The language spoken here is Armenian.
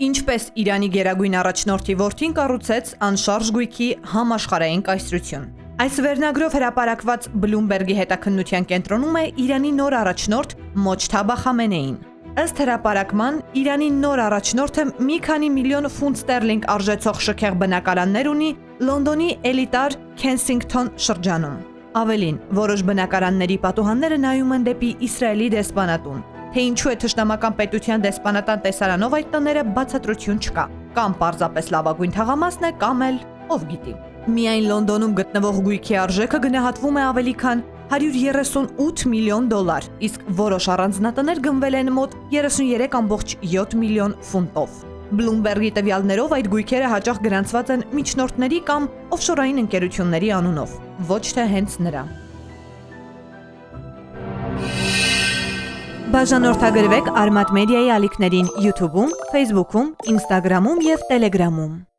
Ինչպես Իրանի գերագույն առաջնորդի որդին կառուցեց անշարժ գույքի համաշխարհային կայսրություն։ Այս վերնագրով հրապարակված Բլումբերգի հետաքննության կենտրոնում է Իրանի նոր առաջնորդ Մոջթաբա Խամենեին։ Ըստ հրապարակման, Իրանի նոր առաջնորդը մի քանի միլիոն ֆունտ ստերլինգ արժեցող շքեղ բնակարաններ ունի Լոնդոնի էլիտար Քենսինգթոն շրջանում։ Ավելին, որոշ բնակարանների պատուհանները նայում են դեպի Իսրայելի դեսպանատուն։ Թե ինչու է թշնամական պետության դեսպանատան տեսարանով այդ տները բացատրություն չկա։ Կամ պարզապես լավագույն թաղամասն է, կամ էլ ով գիտի։ Միայն Լոնդոնում գտնվող գույքի արժեքը գնահատվում է ավելի քան 138 միլիոն դոլար, իսկ որոշ առանձնատներ գնվել են մոտ 33.7 միլիոն ֆունտով։ Բլումբերգի տվյալներով այդ գույքերը հաճախ գրանցված են միջնորդների կամ օֆշորային ընկերությունների անունով, ոչ թե հենց նրա։ Բաժանորդագրվեք Արմատ մեդիայի ալիքներին YouTube-ում, Facebook-ում, Instagram-ում և Telegram-ում։